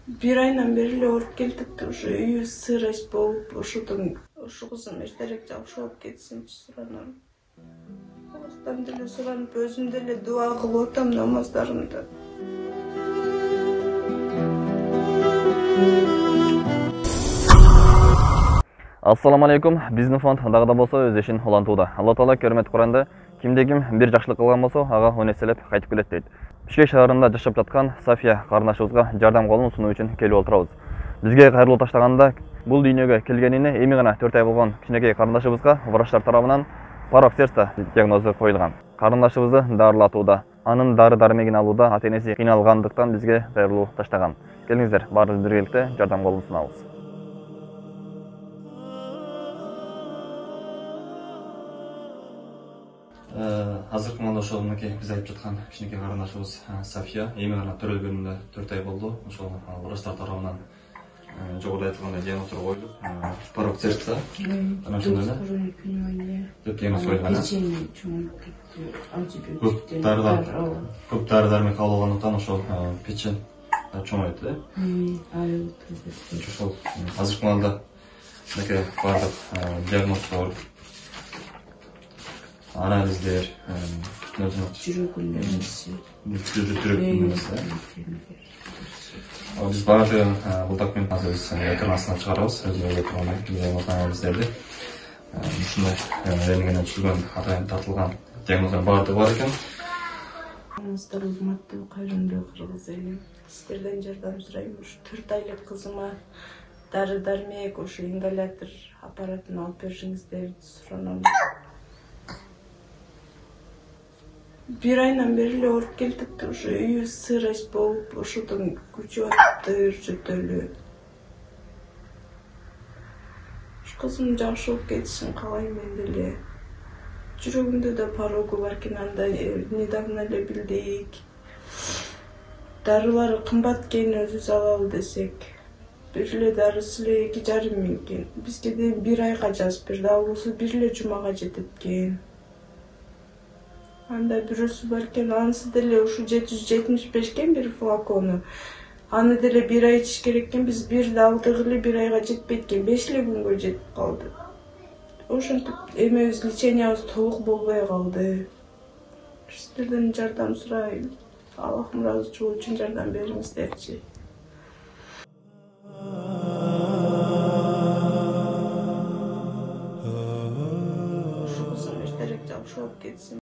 Bir aydan beri ооруп келдик. Уже үйү сырость болуп, ушу кызым эртерээк жакшылап кетсинчи суранам. Аллахтан деле суранып, өзүм деле дуа кылып атам намаздарымды. Assalamu alaikum. Биздин фонд дагы да болсо өз ишин улантууда. Алла Таала көрмөт Куранда кимде ким бир жакшылык кылган болсо, ага 10 эселеп кайтып келет дейт. Бишкек шаарында жашап жаткан Сафия карындашыбызга жардам колун сунуу үчүн келип отурабыз. Бизге кайрылуу таштаганда бул дүйнөгө келгенине эми гана 4 ай болгон кичинекей карындашыбызга врачтар тарабынан порок сердца диагнозу коюлган. Карындашыбызды дарылатууда, анын дары-дармегин алууда ата-энеси кыйналгандыктан бизге кайрылуу таштаган. Келиңиздер, баарыбыз биргеликте жардам колун сунабыз. Азыркы мында ошол мынакей биз айтып жаткан кичинекей карындашыбыз Сафия эми гана төрөлгөнүнө 4 ай болду. Ошол врачтар тарабынан жогоруда айтылгандай диагноз коюлуп, порок сердца, анан ошондой эле деп диагноз коюлган. Көп дары-дармек алгандыктан ошол печень чоңойт, ошол азыркы маалда мынакей баардык диагноздор, анализдер, биз баардыгын бул документ азыр биз экран астына чыгарабыз, өзүбүз турган анализдерди. Ушундай рентген түшүргөн, атайын тартылган диагноздордун баардыгы бар экен. Намаздар урматтуу кайрымдуу кыргыз эли. Сиздерден жардам сурайм. Ушу 4 айлык кызыма дары-дармек, ушу ингалятор аппаратын алып беришиңиздерди суранам. Bir aydan beri ооруп келдик. Уже үйү сырость болуп, ушудан күчүп атты жөтөлү. Ушу кызым жакшылап кетишин каалайм мен деле. Жүрөгүндө да порогу бар экен, анда недавно эле билдик. Дарылары кымбат экен, өзүбүз алалы десек. Бир эле дарысы эле 2,5 миң экен. Бизге де 1 айга жазып берди. Ал болсо бир эле жумага жетет экен. Анда бирөөсү бар экен, анысы деле ушу 775 экен бир флакону. Аны деле 1 ай ичиш керек экен, биз бирди алдык эле 1 айга жетпейт экен, 5 эле күнгө жетип калды. Ошентип эмебиз лечениябыз толук болбой калды. Сиздерден жардам сурайм. Аллах ыраазычылыгы үчүн жардам бериңиздерчи. Ушу кызым эртерээк жакшылап кетсин.